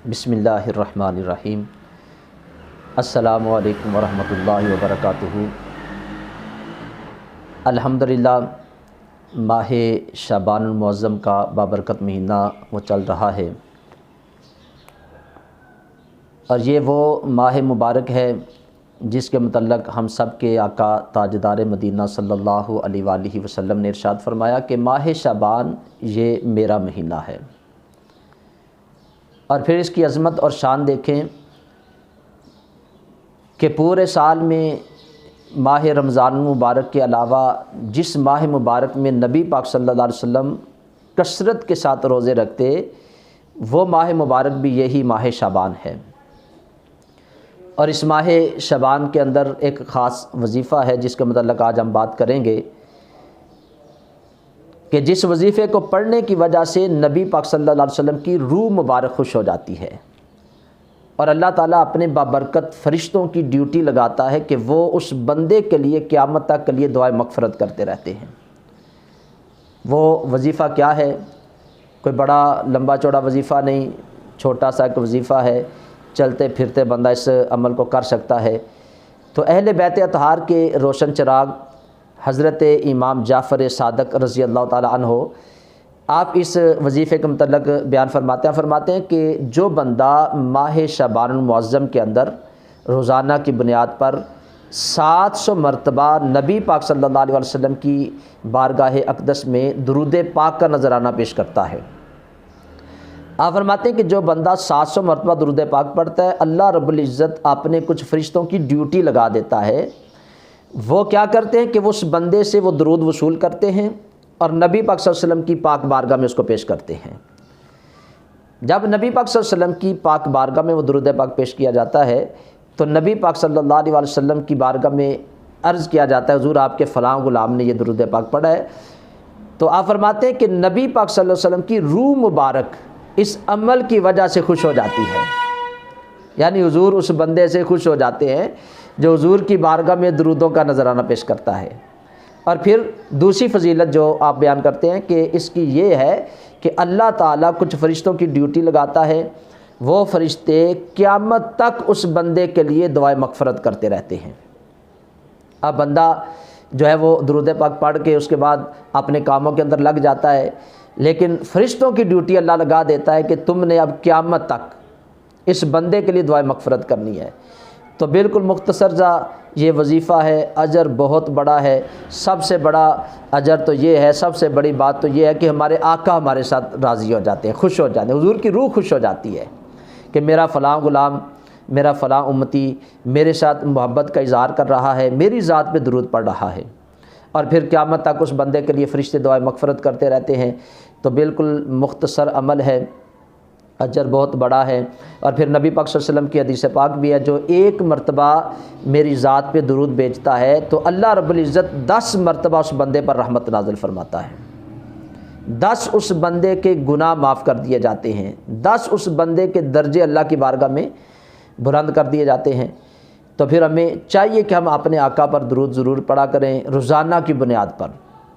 بسم اللہ الرحمن الرحیم۔ السلام علیکم ورحمۃ اللہ وبرکاتہ۔ الحمدللہ ماہ شعبان المعظم کا بابرکت مہینہ وہ چل رہا ہے، اور یہ وہ ماہ مبارک ہے جس کے متعلق ہم سب کے آقا تاجدار مدینہ صلی اللہ علیہ وآلہ وسلم نے ارشاد فرمایا کہ ماہ شعبان یہ میرا مہینہ ہے۔ اور پھر اس کی عظمت اور شان دیکھیں کہ پورے سال میں ماہ رمضان المبارک کے علاوہ جس ماہ مبارک میں نبی پاک صلی اللہ علیہ وسلم کثرت کے ساتھ روزے رکھتے، وہ ماہ مبارک بھی یہی ماہ شعبان ہے۔ اور اس ماہ شعبان کے اندر ایک خاص وظیفہ ہے جس کے متعلق آج ہم بات کریں گے کہ جس وظیفے کو پڑھنے کی وجہ سے نبی پاک صلی اللہ علیہ وسلم کی روح مبارک خوش ہو جاتی ہے، اور اللہ تعالیٰ اپنے بابرکت فرشتوں کی ڈیوٹی لگاتا ہے کہ وہ اس بندے کے لیے قیامت تک کے لیے دعائے مغفرت کرتے رہتے ہیں۔ وہ وظیفہ کیا ہے؟ کوئی بڑا لمبا چوڑا وظیفہ نہیں، چھوٹا سا ایک وظیفہ ہے، چلتے پھرتے بندہ اس عمل کو کر سکتا ہے۔ تو اہل بیت اطہار کے روشن چراغ حضرت امام جعفر صادق رضی اللہ تعالی عنہ آپ اس وظیفے کے متعلق بیان فرماتے ہیں کہ جو بندہ ماہ شعبان المعظم کے اندر روزانہ کی بنیاد پر 700 مرتبہ نبی پاک صلی اللہ علیہ وسلم کی بارگاہ اقدس میں درود پاک کا نذرانہ پیش کرتا ہے، آپ فرماتے ہیں کہ جو بندہ 700 مرتبہ درود پاک پڑھتا ہے، اللہ رب العزت اپنے کچھ فرشتوں کی ڈیوٹی لگا دیتا ہے۔ وہ کیا کرتے ہیں کہ وہ اس بندے سے وہ درود وصول کرتے ہیں اور نبی پاک صلی اللہ علیہ وسلم کی پاک بارگاہ میں اس کو پیش کرتے ہیں۔ جب نبی پاک صلی اللہ علیہ وسلم کی پاک بارگاہ میں وہ درود پاک پیش کیا جاتا ہے تو نبی پاک صلی اللہ علیہ وسلم کی بارگاہ میں عرض کیا جاتا ہے، حضور آپ کے فلاں غلام نے یہ درود پاک پڑھا ہے۔ تو آپ فرماتے ہیں کہ نبی پاک صلی اللہ علیہ وسلم کی روح مبارک اس عمل کی وجہ سے خوش ہو جاتی ہے، یعنی حضور اس بندے سے خوش ہو جاتے ہیں جو حضور کی بارگاہ میں درودوں کا نذرانہ پیش کرتا ہے۔ اور پھر دوسری فضیلت جو آپ بیان کرتے ہیں کہ اس کی یہ ہے کہ اللہ تعالیٰ کچھ فرشتوں کی ڈیوٹی لگاتا ہے، وہ فرشتے قیامت تک اس بندے کے لیے دعائے مغفرت کرتے رہتے ہیں۔ اب بندہ جو ہے وہ درود پاک پڑھ کے اس کے بعد اپنے کاموں کے اندر لگ جاتا ہے، لیکن فرشتوں کی ڈیوٹی اللہ لگا دیتا ہے کہ تم نے اب قیامت تک اس بندے کے لیے دعائے مغفرت کرنی ہے۔ تو بالکل مختصر سا یہ وظیفہ ہے، اجر بہت بڑا ہے۔ سب سے بڑا اجر تو یہ ہے، سب سے بڑی بات تو یہ ہے کہ ہمارے آقا ہمارے ساتھ راضی ہو جاتے ہیں، خوش ہو جاتے ہیں، حضور کی روح خوش ہو جاتی ہے کہ میرا فلاں غلام، میرا فلاں امتی میرے ساتھ محبت کا اظہار کر رہا ہے، میری ذات پہ درود پڑھ رہا ہے، اور پھر قیامت تک اس بندے کے لیے فرشتے دعائے مغفرت کرتے رہتے ہیں۔ تو بالکل مختصر عمل ہے، اجر بہت بڑا ہے۔ اور پھر نبی پاک صلی اللہ علیہ وسلم کی حدیث پاک بھی ہے، جو ایک مرتبہ میری ذات پہ درود بھیجتا ہے تو اللہ رب العزت 10 مرتبہ اس بندے پر رحمت نازل فرماتا ہے، 10 اس بندے کے گناہ معاف کر دیے جاتے ہیں، 10 اس بندے کے درجے اللہ کی بارگاہ میں بلند کر دیے جاتے ہیں۔ تو پھر ہمیں چاہیے کہ ہم اپنے آقا پر درود ضرور پڑھا کریں روزانہ کی بنیاد پر،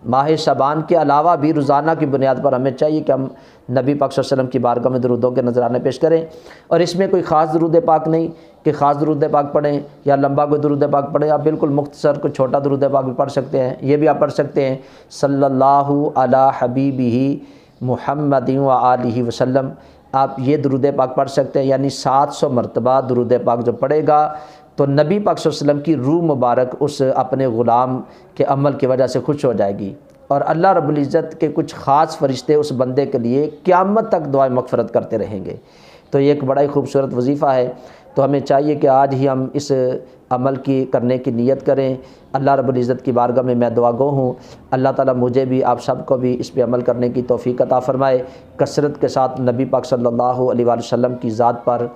ماہ شعبان کے علاوہ بھی روزانہ کی بنیاد پر ہمیں چاہیے کہ ہم نبی پاک صلی اللہ علیہ وسلم کی بارگاہ میں درودوں کے نذرانے پیش کریں۔ اور اس میں کوئی خاص درود پاک نہیں کہ خاص درود پاک پڑھیں یا لمبا کوئی درود پاک پڑھیں، آپ بالکل مختصر کوئی چھوٹا درود پاک بھی پڑھ سکتے ہیں۔ یہ بھی آپ پڑھ سکتے ہیں صلی اللہ علی حبیبہ محمد و آلہ وسلم، آپ یہ درود پاک پڑھ سکتے ہیں، یعنی 700 مرتبہ درود پاک جو پڑھے گا تو نبی پاک صلی اللہ علیہ وسلم کی روح مبارک اس اپنے غلام کے عمل کی وجہ سے خوش ہو جائے گی، اور اللہ رب العزت کے کچھ خاص فرشتے اس بندے کے لیے قیامت تک دعائے مغفرت کرتے رہیں گے۔ تو یہ ایک بڑا ہی خوبصورت وظیفہ ہے۔ تو ہمیں چاہیے کہ آج ہی ہم اس عمل کی کرنے کی نیت کریں۔ اللہ رب العزت کی بارگاہ میں میں دعا گو ہوں، اللہ تعالیٰ مجھے بھی آپ سب کو بھی اس پہ عمل کرنے کی توفیق عطا فرمائے، کثرت کے ساتھ نبی پاک صلی اللہ علیہ وآلہ وسلم کی ذات پر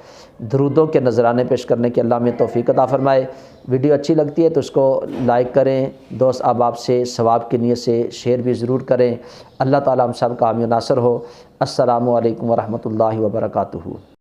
درودوں کے نذرانے پیش کرنے کی اللہ میں توفیق عطا فرمائے۔ ویڈیو اچھی لگتی ہے تو اس کو لائک کریں، دوست احباب سے ثواب کی نیت سے شیئر بھی ضرور کریں۔ اللہ تعالیٰ ہم سب کا حامی و ناصر ہو۔ السلام علیکم ورحمۃ اللہ وبرکاتہ۔